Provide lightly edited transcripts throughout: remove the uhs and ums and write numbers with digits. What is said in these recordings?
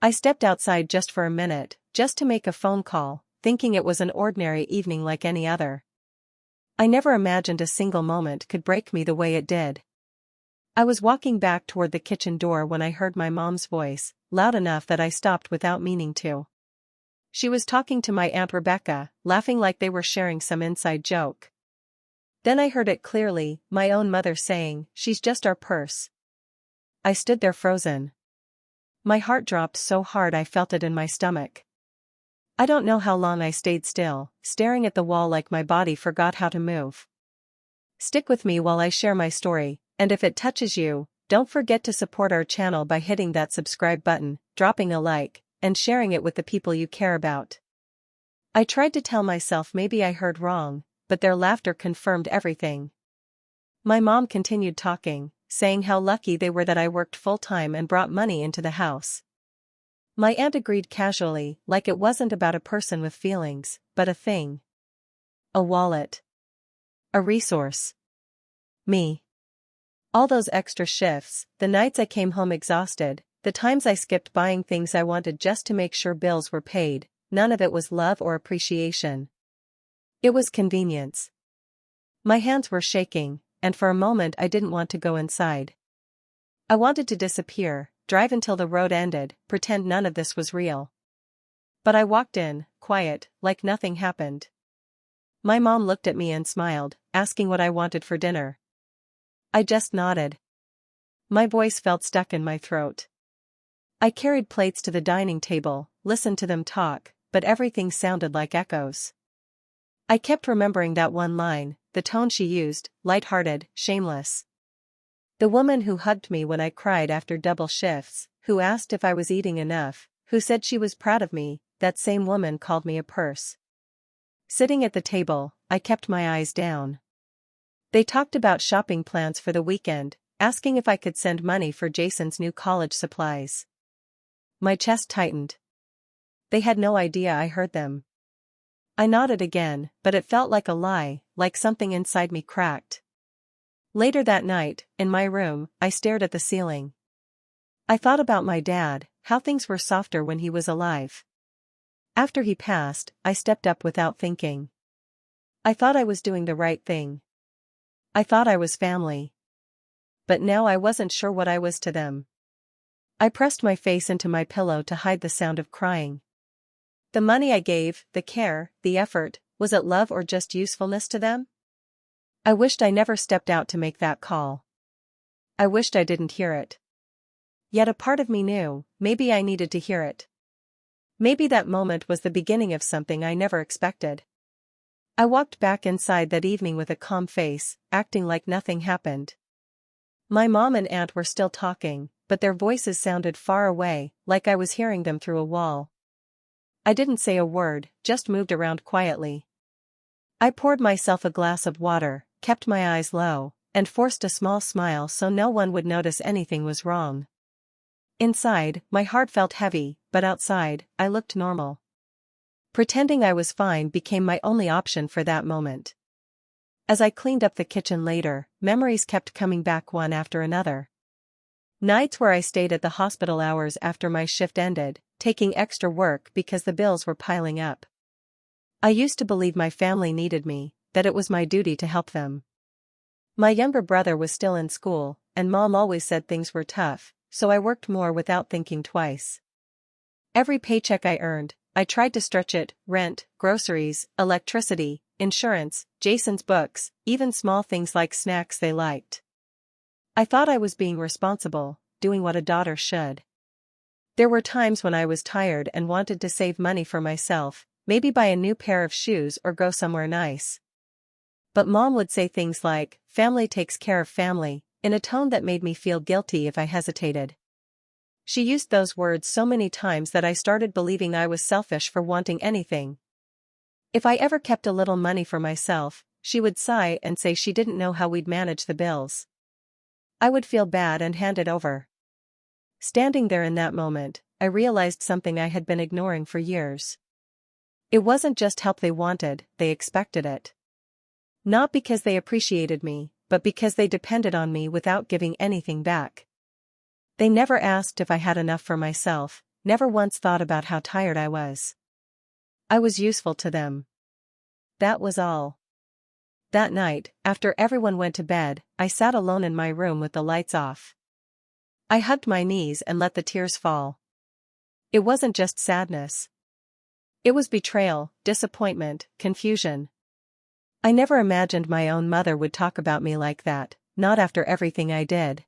I stepped outside just for a minute, just to make a phone call, thinking it was an ordinary evening like any other. I never imagined a single moment could break me the way it did. I was walking back toward the kitchen door when I heard my mom's voice, loud enough that I stopped without meaning to. She was talking to my Aunt Rebecca, laughing like they were sharing some inside joke. Then I heard it clearly, my own mother saying, "She's just our purse." I stood there frozen. My heart dropped so hard I felt it in my stomach. I don't know how long I stayed still, staring at the wall like my body forgot how to move. Stick with me while I share my story, and if it touches you, don't forget to support our channel by hitting that subscribe button, dropping a like, and sharing it with the people you care about. I tried to tell myself maybe I heard wrong, but their laughter confirmed everything. My mom continued talking, saying how lucky they were that I worked full-time and brought money into the house. My aunt agreed casually, like it wasn't about a person with feelings, but a thing. A wallet. A resource. Me. All those extra shifts, the nights I came home exhausted, the times I skipped buying things I wanted just to make sure bills were paid, none of it was love or appreciation. It was convenience. My hands were shaking, and for a moment I didn't want to go inside. I wanted to disappear, drive until the road ended, pretend none of this was real. But I walked in, quiet, like nothing happened. My mom looked at me and smiled, asking what I wanted for dinner. I just nodded. My voice felt stuck in my throat. I carried plates to the dining table, listened to them talk, but everything sounded like echoes. I kept remembering that one line, the tone she used, light-hearted, shameless. The woman who hugged me when I cried after double shifts, who asked if I was eating enough, who said she was proud of me, that same woman called me a purse. Sitting at the table, I kept my eyes down. They talked about shopping plans for the weekend, asking if I could send money for Jason's new college supplies. My chest tightened. They had no idea I heard them. I nodded again, but it felt like a lie, like something inside me cracked. Later that night, in my room, I stared at the ceiling. I thought about my dad, how things were softer when he was alive. After he passed, I stepped up without thinking. I thought I was doing the right thing. I thought I was family. But now I wasn't sure what I was to them. I pressed my face into my pillow to hide the sound of crying. The money I gave, the care, the effort, was it love or just usefulness to them? I wished I never stepped out to make that call. I wished I didn't hear it. Yet a part of me knew, maybe I needed to hear it. Maybe that moment was the beginning of something I never expected. I walked back inside that evening with a calm face, acting like nothing happened. My mom and aunt were still talking, but their voices sounded far away, like I was hearing them through a wall. I didn't say a word, just moved around quietly. I poured myself a glass of water, kept my eyes low, and forced a small smile so no one would notice anything was wrong. Inside, my heart felt heavy, but outside, I looked normal. Pretending I was fine became my only option for that moment. As I cleaned up the kitchen later, memories kept coming back one after another. Nights where I stayed at the hospital hours after my shift ended, taking extra work because the bills were piling up. I used to believe my family needed me, that it was my duty to help them. My younger brother was still in school, and Mom always said things were tough, so I worked more without thinking twice. Every paycheck I earned, I tried to stretch it: rent, groceries, electricity, insurance, Jason's books, even small things like snacks they liked. I thought I was being responsible, doing what a daughter should. There were times when I was tired and wanted to save money for myself, maybe buy a new pair of shoes or go somewhere nice. But Mom would say things like, "Family takes care of family," in a tone that made me feel guilty if I hesitated. She used those words so many times that I started believing I was selfish for wanting anything. If I ever kept a little money for myself, she would sigh and say she didn't know how we'd manage the bills. I would feel bad and hand it over. Standing there in that moment, I realized something I had been ignoring for years. It wasn't just help they wanted, they expected it. Not because they appreciated me, but because they depended on me without giving anything back. They never asked if I had enough for myself, never once thought about how tired I was. I was useful to them. That was all. That night, after everyone went to bed, I sat alone in my room with the lights off. I hugged my knees and let the tears fall. It wasn't just sadness. It was betrayal, disappointment, confusion. I never imagined my own mother would talk about me like that, not after everything I did.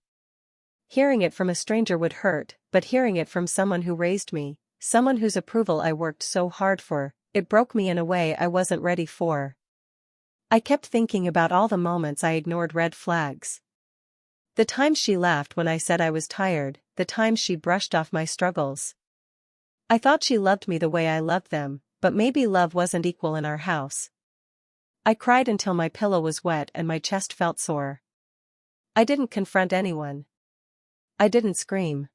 Hearing it from a stranger would hurt, but hearing it from someone who raised me, someone whose approval I worked so hard for, it broke me in a way I wasn't ready for. I kept thinking about all the moments I ignored red flags. The times she laughed when I said I was tired, the times she brushed off my struggles. I thought she loved me the way I loved them, but maybe love wasn't equal in our house. I cried until my pillow was wet and my chest felt sore. I didn't confront anyone. I didn't scream.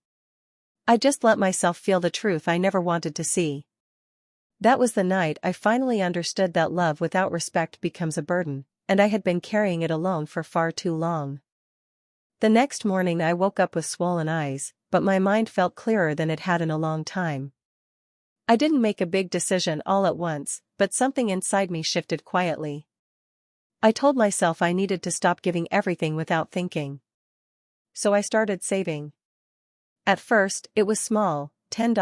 I just let myself feel the truth I never wanted to see. That was the night I finally understood that love without respect becomes a burden, and I had been carrying it alone for far too long. The next morning I woke up with swollen eyes, but my mind felt clearer than it had in a long time. I didn't make a big decision all at once, but something inside me shifted quietly. I told myself I needed to stop giving everything without thinking. So I started saving. At first, it was small, $10,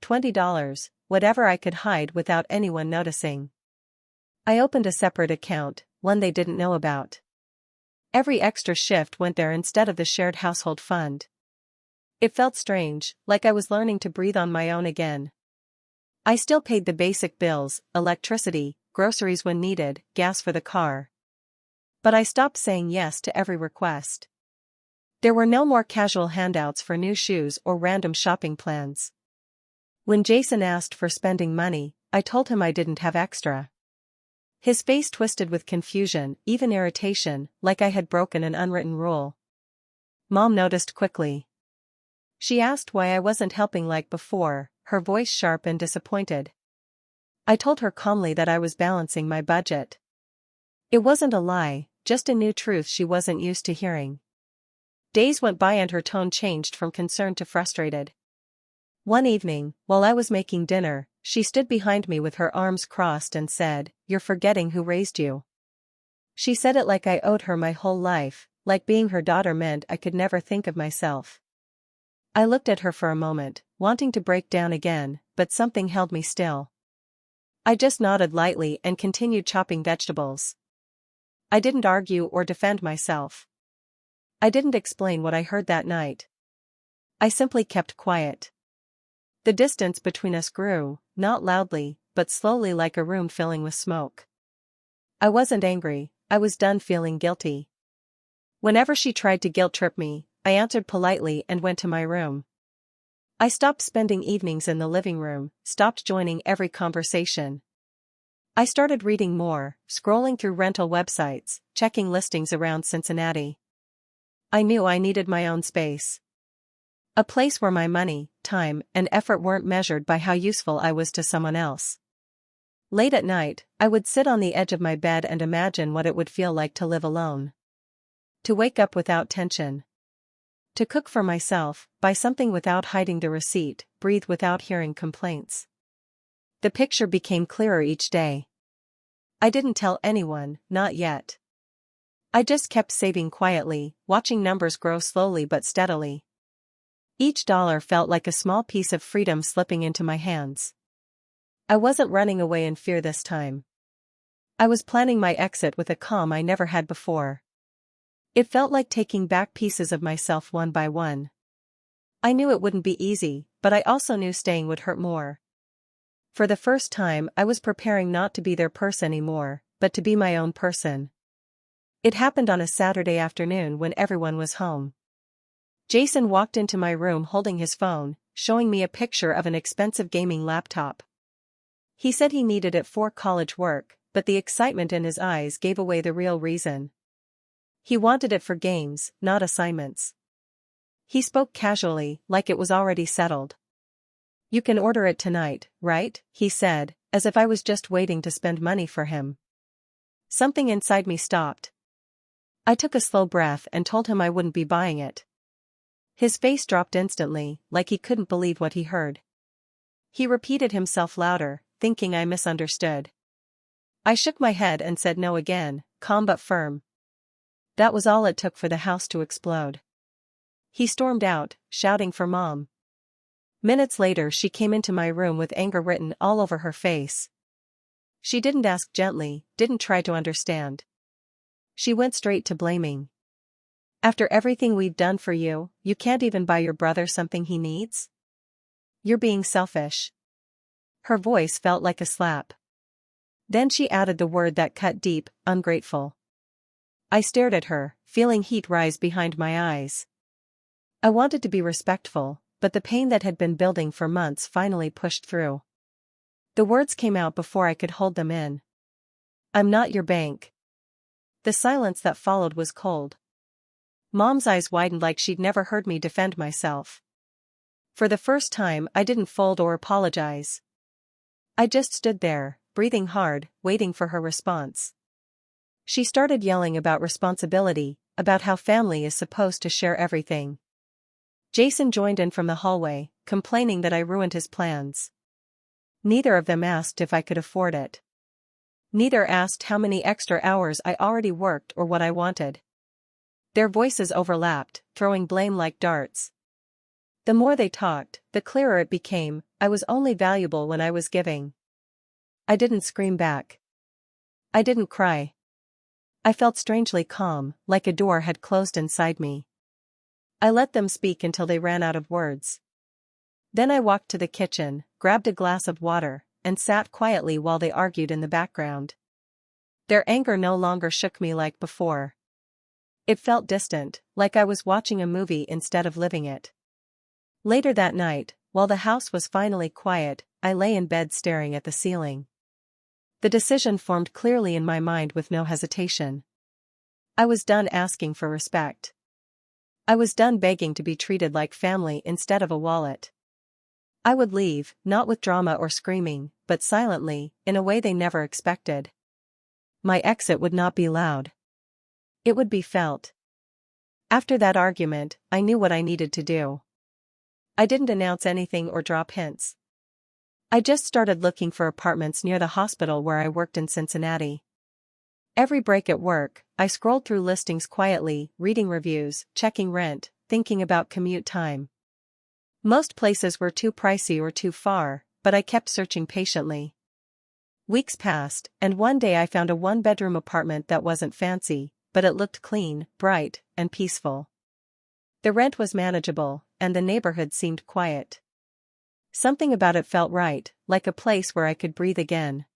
$20, whatever I could hide without anyone noticing. I opened a separate account, one they didn't know about. Every extra shift went there instead of the shared household fund. It felt strange, like I was learning to breathe on my own again. I still paid the basic bills, electricity, groceries when needed, gas for the car. But I stopped saying yes to every request. There were no more casual handouts for new shoes or random shopping plans. When Jason asked for spending money, I told him I didn't have extra. His face twisted with confusion, even irritation, like I had broken an unwritten rule. Mom noticed quickly. She asked why I wasn't helping like before, her voice sharp and disappointed. I told her calmly that I was balancing my budget. It wasn't a lie, just a new truth she wasn't used to hearing. Days went by and her tone changed from concerned to frustrated. One evening, while I was making dinner, she stood behind me with her arms crossed and said, "You're forgetting who raised you." She said it like I owed her my whole life, like being her daughter meant I could never think of myself. I looked at her for a moment, wanting to break down again, but something held me still. I just nodded lightly and continued chopping vegetables. I didn't argue or defend myself. I didn't explain what I heard that night. I simply kept quiet. The distance between us grew, not loudly, but slowly, like a room filling with smoke. I wasn't angry, I was done feeling guilty. Whenever she tried to guilt-trip me, I answered politely and went to my room. I stopped spending evenings in the living room, stopped joining every conversation. I started reading more, scrolling through rental websites, checking listings around Cincinnati. I knew I needed my own space. A place where my money, time, and effort weren't measured by how useful I was to someone else. Late at night, I would sit on the edge of my bed and imagine what it would feel like to live alone. To wake up without tension. To cook for myself, buy something without hiding the receipt, breathe without hearing complaints. The picture became clearer each day. I didn't tell anyone, not yet. I just kept saving quietly, watching numbers grow slowly but steadily. Each dollar felt like a small piece of freedom slipping into my hands. I wasn't running away in fear this time. I was planning my exit with a calm I never had before. It felt like taking back pieces of myself one by one. I knew it wouldn't be easy, but I also knew staying would hurt more. For the first time, I was preparing not to be their person anymore, but to be my own person. It happened on a Saturday afternoon when everyone was home. Jason walked into my room holding his phone, showing me a picture of an expensive gaming laptop. He said he needed it for college work, but the excitement in his eyes gave away the real reason. He wanted it for games, not assignments. He spoke casually, like it was already settled. "You can order it tonight, right?" he said, as if I was just waiting to spend money for him. Something inside me stopped. I took a slow breath and told him I wouldn't be buying it. His face dropped instantly, like he couldn't believe what he heard. He repeated himself louder, thinking I misunderstood. I shook my head and said no again, calm but firm. That was all it took for the house to explode. He stormed out, shouting for Mom. Minutes later she came into my room with anger written all over her face. She didn't ask gently, didn't try to understand. She went straight to blaming. After everything we've done for you, you can't even buy your brother something he needs? You're being selfish. Her voice felt like a slap. Then she added the word that cut deep, ungrateful. I stared at her, feeling heat rise behind my eyes. I wanted to be respectful, but the pain that had been building for months finally pushed through. The words came out before I could hold them in. I'm not your bank. The silence that followed was cold. Mom's eyes widened like she'd never heard me defend myself. For the first time I didn't fold or apologize. I just stood there, breathing hard, waiting for her response. She started yelling about responsibility, about how family is supposed to share everything. Jason joined in from the hallway, complaining that I ruined his plans. Neither of them asked if I could afford it. Neither asked how many extra hours I already worked or what I wanted. Their voices overlapped, throwing blame like darts. The more they talked, the clearer it became, I was only valuable when I was giving. I didn't scream back. I didn't cry. I felt strangely calm, like a door had closed inside me. I let them speak until they ran out of words. Then I walked to the kitchen, grabbed a glass of water, and sat quietly while they argued in the background. Their anger no longer shook me like before. It felt distant, like I was watching a movie instead of living it. Later that night, while the house was finally quiet, I lay in bed staring at the ceiling. The decision formed clearly in my mind with no hesitation. I was done asking for respect. I was done begging to be treated like family instead of a wallet. I would leave, not with drama or screaming, but silently, in a way they never expected. My exit would not be loud. It would be felt. After that argument, I knew what I needed to do. I didn't announce anything or drop hints. I just started looking for apartments near the hospital where I worked in Cincinnati. Every break at work, I scrolled through listings quietly, reading reviews, checking rent, thinking about commute time. Most places were too pricey or too far, but I kept searching patiently. Weeks passed, and one day I found a one-bedroom apartment that wasn't fancy, but it looked clean, bright, and peaceful. The rent was manageable, and the neighborhood seemed quiet. Something about it felt right, like a place where I could breathe again.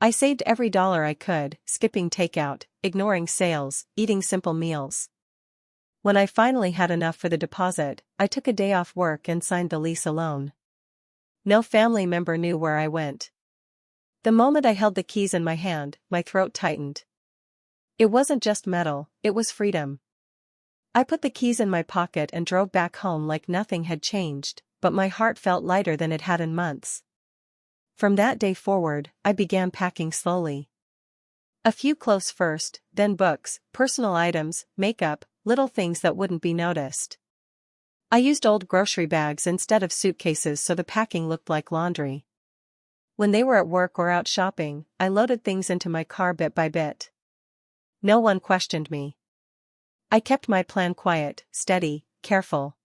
I saved every dollar I could, skipping takeout, ignoring sales, eating simple meals. When I finally had enough for the deposit, I took a day off work and signed the lease alone. No family member knew where I went. The moment I held the keys in my hand, my throat tightened. It wasn't just metal, it was freedom. I put the keys in my pocket and drove back home like nothing had changed, but my heart felt lighter than it had in months. From that day forward, I began packing slowly. A few clothes first, then books, personal items, makeup, little things that wouldn't be noticed. I used old grocery bags instead of suitcases so the packing looked like laundry. When they were at work or out shopping, I loaded things into my car bit by bit. No one questioned me. I kept my plan quiet, steady, careful.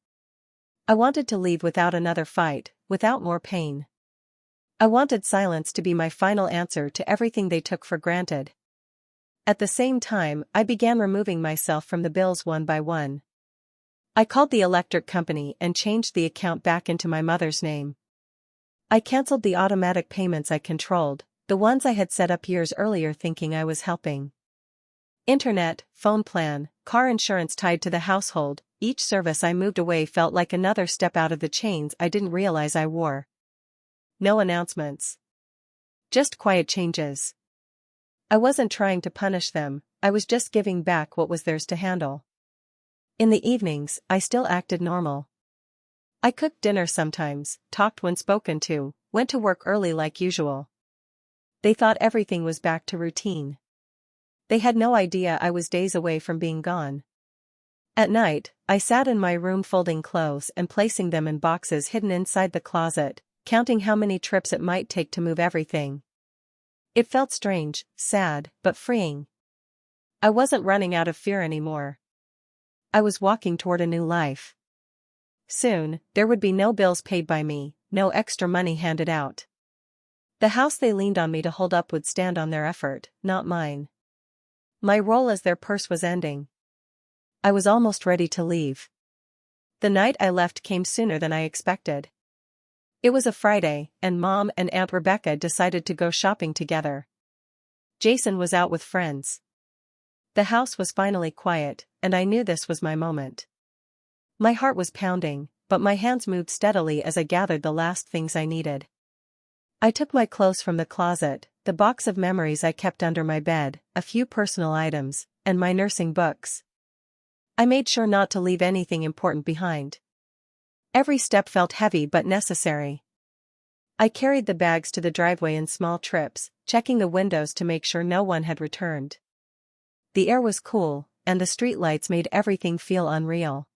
I wanted to leave without another fight, without more pain. I wanted silence to be my final answer to everything they took for granted. At the same time, I began removing myself from the bills one by one. I called the electric company and changed the account back into my mother's name. I canceled the automatic payments I controlled, the ones I had set up years earlier thinking I was helping. Internet, phone plan, car insurance tied to the household, each service I moved away felt like another step out of the chains I didn't realize I wore. No announcements. Just quiet changes. I wasn't trying to punish them, I was just giving back what was theirs to handle. In the evenings, I still acted normal. I cooked dinner sometimes, talked when spoken to, went to work early like usual. They thought everything was back to routine. They had no idea I was days away from being gone. At night, I sat in my room folding clothes and placing them in boxes hidden inside the closet, counting how many trips it might take to move everything. It felt strange, sad, but freeing. I wasn't running out of fear anymore. I was walking toward a new life. Soon, there would be no bills paid by me, no extra money handed out. The house they leaned on me to hold up would stand on their effort, not mine. My role as their purse was ending. I was almost ready to leave. The night I left came sooner than I expected. It was a Friday, and Mom and Aunt Rebecca decided to go shopping together. Jason was out with friends. The house was finally quiet, and I knew this was my moment. My heart was pounding, but my hands moved steadily as I gathered the last things I needed. I took my clothes from the closet, the box of memories I kept under my bed, a few personal items, and my nursing books. I made sure not to leave anything important behind. Every step felt heavy but necessary. I carried the bags to the driveway in small trips, checking the windows to make sure no one had returned. The air was cool, and the streetlights made everything feel unreal.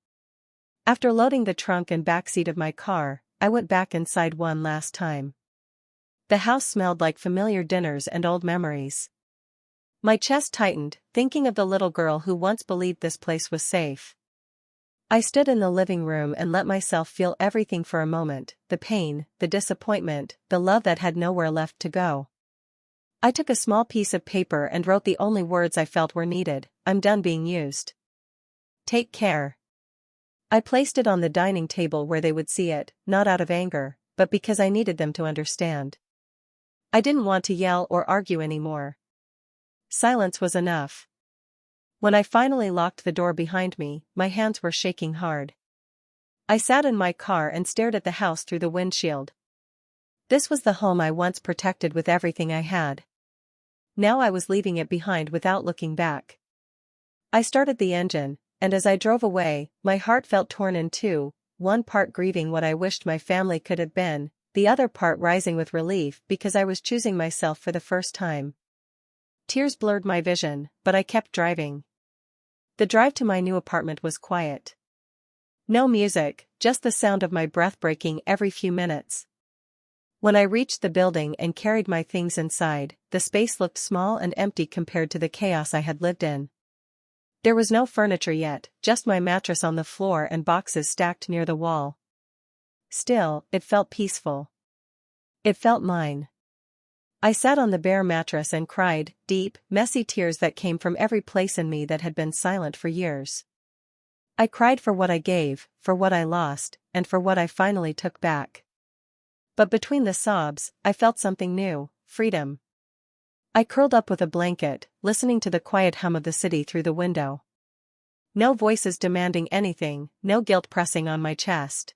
After loading the trunk and backseat of my car, I went back inside one last time. The house smelled like familiar dinners and old memories. My chest tightened, thinking of the little girl who once believed this place was safe. I stood in the living room and let myself feel everything for a moment, the pain, the disappointment, the love that had nowhere left to go. I took a small piece of paper and wrote the only words I felt were needed: "I'm done being used. Take care." I placed it on the dining table where they would see it, not out of anger, but because I needed them to understand. I didn't want to yell or argue anymore. Silence was enough. When I finally locked the door behind me, my hands were shaking hard. I sat in my car and stared at the house through the windshield. This was the home I once protected with everything I had. Now I was leaving it behind without looking back. I started the engine, and as I drove away, my heart felt torn in two, one part grieving what I wished my family could have been, the other part rising with relief because I was choosing myself for the first time. Tears blurred my vision, but I kept driving. The drive to my new apartment was quiet. No music, just the sound of my breath breaking every few minutes. When I reached the building and carried my things inside, the space looked small and empty compared to the chaos I had lived in. There was no furniture yet, just my mattress on the floor and boxes stacked near the wall. Still, it felt peaceful. It felt mine. I sat on the bare mattress and cried, deep, messy tears that came from every place in me that had been silent for years. I cried for what I gave, for what I lost, and for what I finally took back. But between the sobs, I felt something new: freedom. I curled up with a blanket, listening to the quiet hum of the city through the window. No voices demanding anything, no guilt pressing on my chest.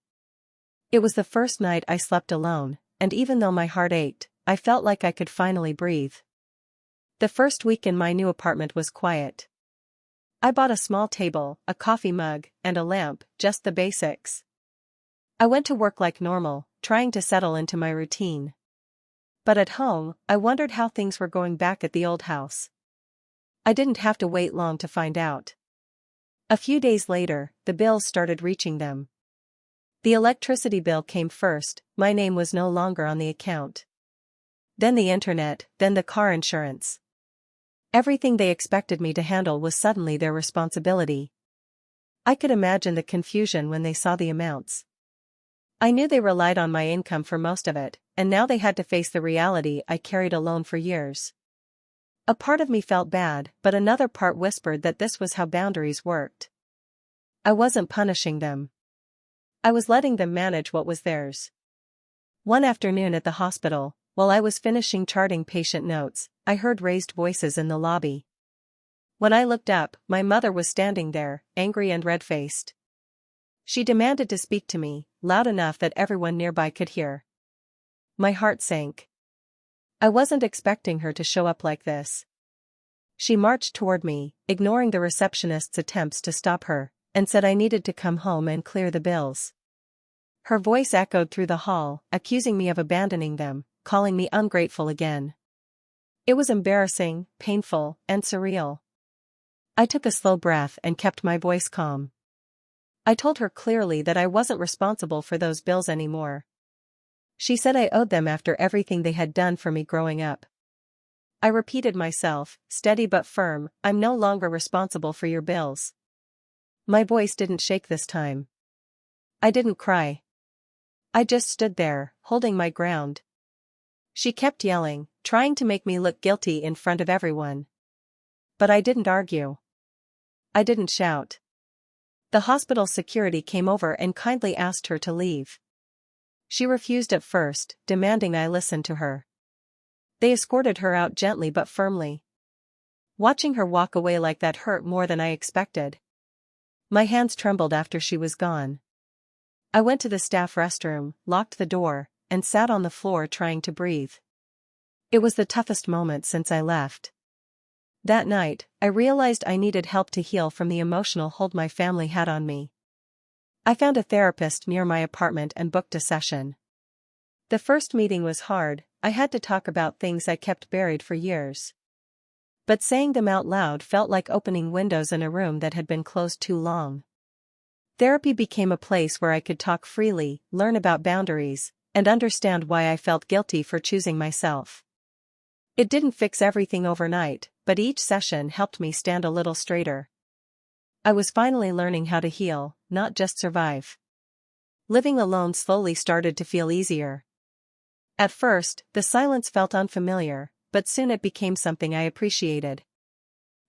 It was the first night I slept alone, and even though my heart ached, I felt like I could finally breathe. The first week in my new apartment was quiet. I bought a small table, a coffee mug, and a lamp, just the basics. I went to work like normal, trying to settle into my routine. But at home, I wondered how things were going back at the old house. I didn't have to wait long to find out. A few days later, the bills started reaching them. The electricity bill came first, my name was no longer on the account. Then the internet, then the car insurance. Everything they expected me to handle was suddenly their responsibility. I could imagine the confusion when they saw the amounts. I knew they relied on my income for most of it, and now they had to face the reality I carried alone for years. A part of me felt bad, but another part whispered that this was how boundaries worked. I wasn't punishing them. I was letting them manage what was theirs. One afternoon at the hospital, while I was finishing charting patient notes, I heard raised voices in the lobby. When I looked up, my mother was standing there, angry and red-faced. She demanded to speak to me, loud enough that everyone nearby could hear. My heart sank. I wasn't expecting her to show up like this. She marched toward me, ignoring the receptionist's attempts to stop her, and said I needed to come home and clear the bills. Her voice echoed through the hall, accusing me of abandoning them, calling me ungrateful again. It was embarrassing, painful, and surreal. I took a slow breath and kept my voice calm. I told her clearly that I wasn't responsible for those bills anymore. She said I owed them after everything they had done for me growing up. I repeated myself, steady but firm, I'm no longer responsible for your bills. My voice didn't shake this time. I didn't cry. I just stood there, holding my ground. She kept yelling, trying to make me look guilty in front of everyone. But I didn't argue. I didn't shout. The hospital security came over and kindly asked her to leave. She refused at first, demanding I listen to her. They escorted her out gently but firmly. Watching her walk away like that hurt more than I expected. My hands trembled after she was gone. I went to the staff restroom, locked the door, and sat on the floor trying to breathe. It was the toughest moment since I left. That night, I realized I needed help to heal from the emotional hold my family had on me. I found a therapist near my apartment and booked a session. The first meeting was hard. I had to talk about things I kept buried for years. But saying them out loud felt like opening windows in a room that had been closed too long. Therapy became a place where I could talk freely, learn about boundaries, and understand why I felt guilty for choosing myself. It didn't fix everything overnight, but each session helped me stand a little straighter. I was finally learning how to heal, not just survive. Living alone slowly started to feel easier. At first, the silence felt unfamiliar, but soon it became something I appreciated.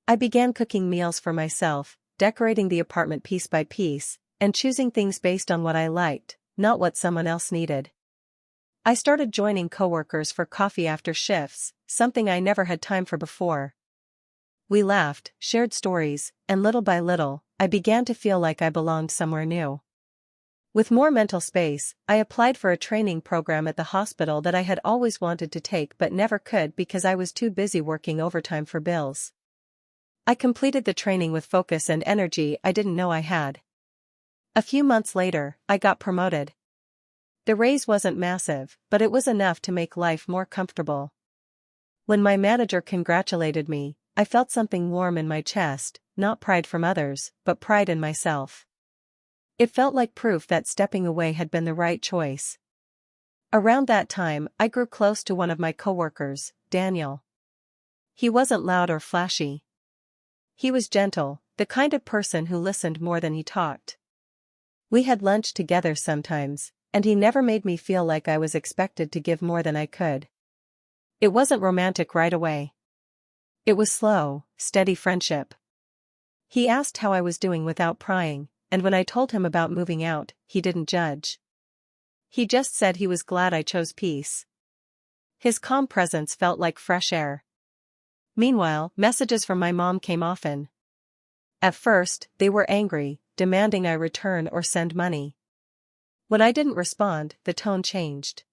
I began cooking meals for myself, decorating the apartment piece by piece, and choosing things based on what I liked, not what someone else needed. I started joining coworkers for coffee after shifts, something I never had time for before. We laughed, shared stories, and little by little, I began to feel like I belonged somewhere new. With more mental space, I applied for a training program at the hospital that I had always wanted to take but never could because I was too busy working overtime for bills. I completed the training with focus and energy I didn't know I had. A few months later, I got promoted. The raise wasn't massive, but it was enough to make life more comfortable. When my manager congratulated me, I felt something warm in my chest, not pride from others, but pride in myself. It felt like proof that stepping away had been the right choice. Around that time, I grew close to one of my coworkers, Daniel. He wasn't loud or flashy. He was gentle, the kind of person who listened more than he talked. We had lunch together sometimes, and he never made me feel like I was expected to give more than I could. It wasn't romantic right away. It was slow, steady friendship. He asked how I was doing without prying, and when I told him about moving out, he didn't judge. He just said he was glad I chose peace. His calm presence felt like fresh air. Meanwhile, messages from my mom came often. At first, they were angry, demanding I return or send money. When I didn't respond, the tone changed.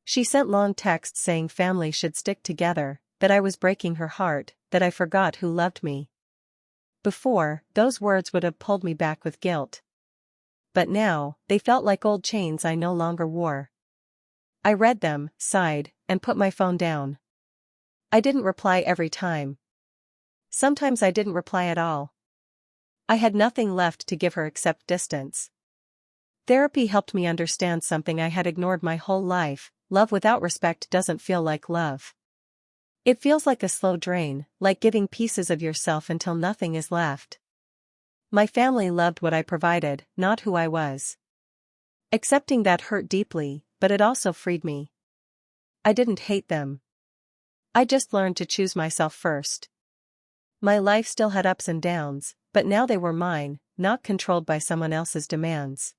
She sent long texts saying family should stick together, that I was breaking her heart, that I forgot who loved me. Before, those words would have pulled me back with guilt. But now, they felt like old chains I no longer wore. I read them, sighed, and put my phone down. I didn't reply every time. Sometimes I didn't reply at all. I had nothing left to give her except distance. Therapy helped me understand something I had ignored my whole life: love without respect doesn't feel like love. It feels like a slow drain, like giving pieces of yourself until nothing is left. My family loved what I provided, not who I was. Accepting that hurt deeply, but it also freed me. I didn't hate them. I just learned to choose myself first. My life still had ups and downs, but now they were mine, not controlled by someone else's demands.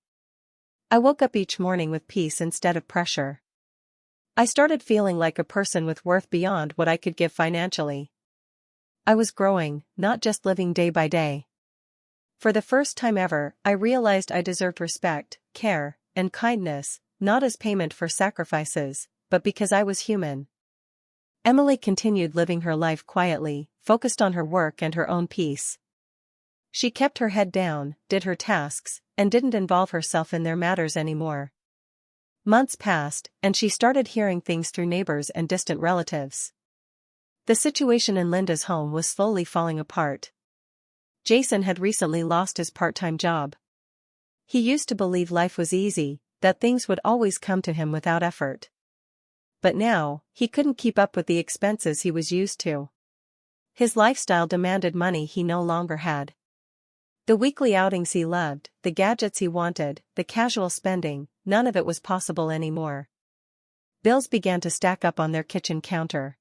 I woke up each morning with peace instead of pressure. I started feeling like a person with worth beyond what I could give financially. I was growing, not just living day by day. For the first time ever, I realized I deserved respect, care, and kindness, not as payment for sacrifices, but because I was human. Emily continued living her life quietly, focused on her work and her own peace. She kept her head down, did her tasks, and didn't involve herself in their matters anymore. Months passed, and she started hearing things through neighbors and distant relatives. The situation in Linda's home was slowly falling apart. Jason had recently lost his part-time job. He used to believe life was easy, that things would always come to him without effort. But now, he couldn't keep up with the expenses he was used to. His lifestyle demanded money he no longer had. The weekly outings he loved, the gadgets he wanted, the casual spending, none of it was possible anymore. Bills began to stack up on their kitchen counter.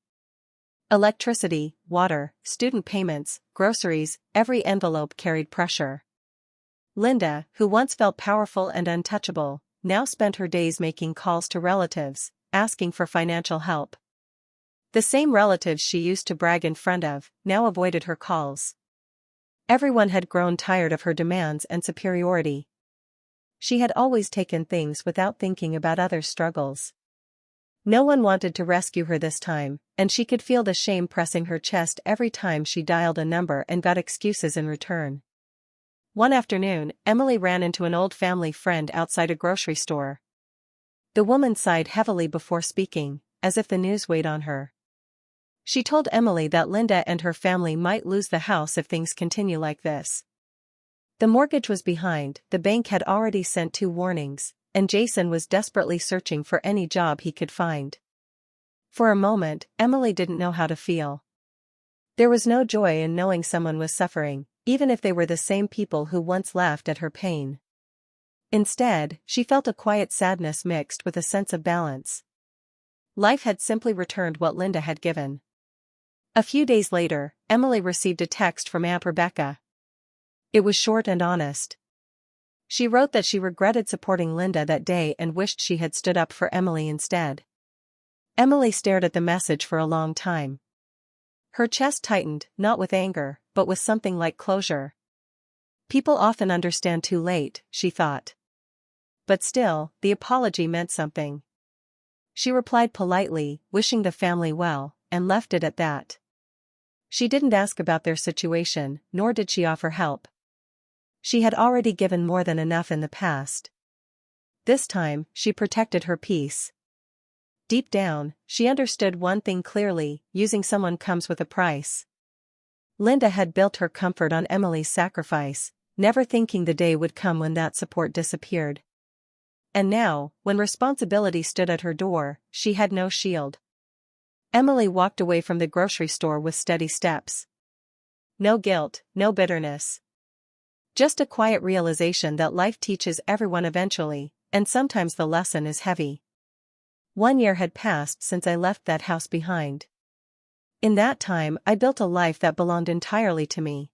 Electricity, water, student payments, groceries, every envelope carried pressure. Linda, who once felt powerful and untouchable, now spent her days making calls to relatives, asking for financial help. The same relatives she used to brag in front of, now avoided her calls. Everyone had grown tired of her demands and superiority. She had always taken things without thinking about others' struggles. No one wanted to rescue her this time, and she could feel the shame pressing her chest every time she dialed a number and got excuses in return. One afternoon, Emily ran into an old family friend outside a grocery store. The woman sighed heavily before speaking, as if the news weighed on her. She told Emily that Linda and her family might lose the house if things continue like this. The mortgage was behind, the bank had already sent 2 warnings, and Jason was desperately searching for any job he could find. For a moment, Emily didn't know how to feel. There was no joy in knowing someone was suffering, even if they were the same people who once laughed at her pain. Instead, she felt a quiet sadness mixed with a sense of balance. Life had simply returned what Linda had given. A few days later, Emily received a text from Aunt Rebecca. It was short and honest. She wrote that she regretted supporting Linda that day and wished she had stood up for Emily instead. Emily stared at the message for a long time. Her chest tightened, not with anger, but with something like closure. People often understand too late, she thought. But still, the apology meant something. She replied politely, wishing the family well, and left it at that. She didn't ask about their situation, nor did she offer help. She had already given more than enough in the past. This time, she protected her peace. Deep down, she understood one thing clearly: using someone comes with a price. Linda had built her comfort on Emily's sacrifice, never thinking the day would come when that support disappeared. And now, when responsibility stood at her door, she had no shield. Emily walked away from the grocery store with steady steps. No guilt, no bitterness. Just a quiet realization that life teaches everyone eventually, and sometimes the lesson is heavy. 1 year had passed since I left that house behind. In that time, I built a life that belonged entirely to me.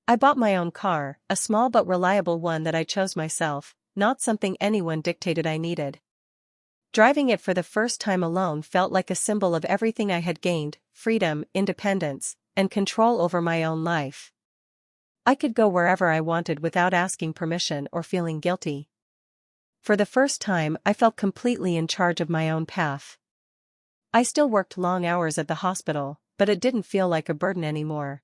I bought my own car, a small but reliable one that I chose myself, not something anyone dictated I needed. Driving it for the first time alone felt like a symbol of everything I had gained: freedom, independence, and control over my own life. I could go wherever I wanted without asking permission or feeling guilty. For the first time, I felt completely in charge of my own path. I still worked long hours at the hospital, but it didn't feel like a burden anymore.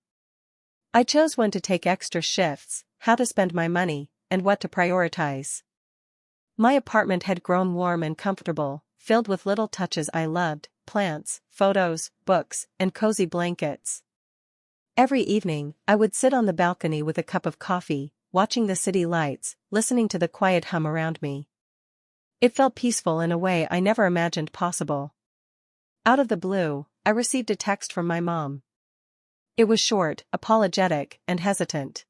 I chose when to take extra shifts, how to spend my money, and what to prioritize. My apartment had grown warm and comfortable, filled with little touches I loved: plants, photos, books, and cozy blankets. Every evening, I would sit on the balcony with a cup of coffee, watching the city lights, listening to the quiet hum around me. It felt peaceful in a way I never imagined possible. Out of the blue, I received a text from my mom. It was short, apologetic, and hesitant.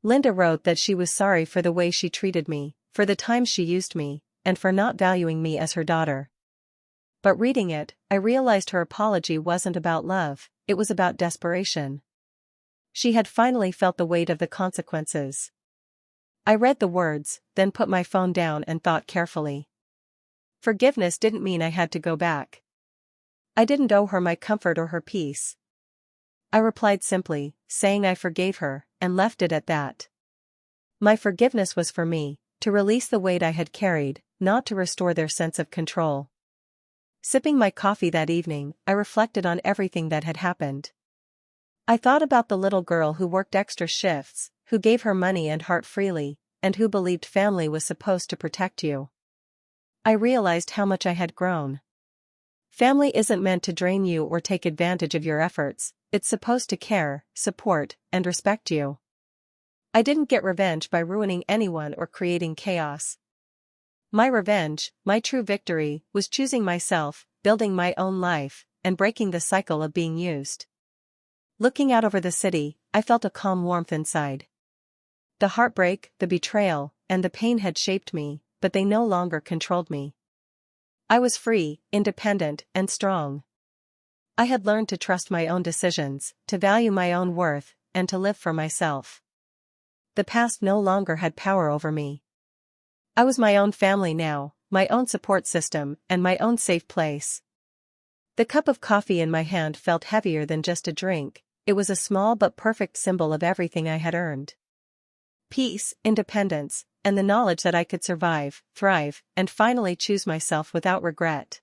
Linda wrote that she was sorry for the way she treated me, for the times she used me, and for not valuing me as her daughter. But reading it, I realized her apology wasn't about love, it was about desperation. She had finally felt the weight of the consequences. I read the words, then put my phone down and thought carefully. Forgiveness didn't mean I had to go back. I didn't owe her my comfort or her peace. I replied simply, saying I forgave her, and left it at that. My forgiveness was for me, to release the weight I had carried, not to restore their sense of control. Sipping my coffee that evening, I reflected on everything that had happened. I thought about the little girl who worked extra shifts, who gave her money and heart freely, and who believed family was supposed to protect you. I realized how much I had grown. Family isn't meant to drain you or take advantage of your efforts, it's supposed to care, support, and respect you. I didn't get revenge by ruining anyone or creating chaos. My revenge, my true victory, was choosing myself, building my own life, and breaking the cycle of being used. Looking out over the city, I felt a calm warmth inside. The heartbreak, the betrayal, and the pain had shaped me, but they no longer controlled me. I was free, independent, and strong. I had learned to trust my own decisions, to value my own worth, and to live for myself. The past no longer had power over me. I was my own family now, my own support system, and my own safe place. The cup of coffee in my hand felt heavier than just a drink. It was a small but perfect symbol of everything I had earned. Peace, independence, and the knowledge that I could survive, thrive, and finally choose myself without regret.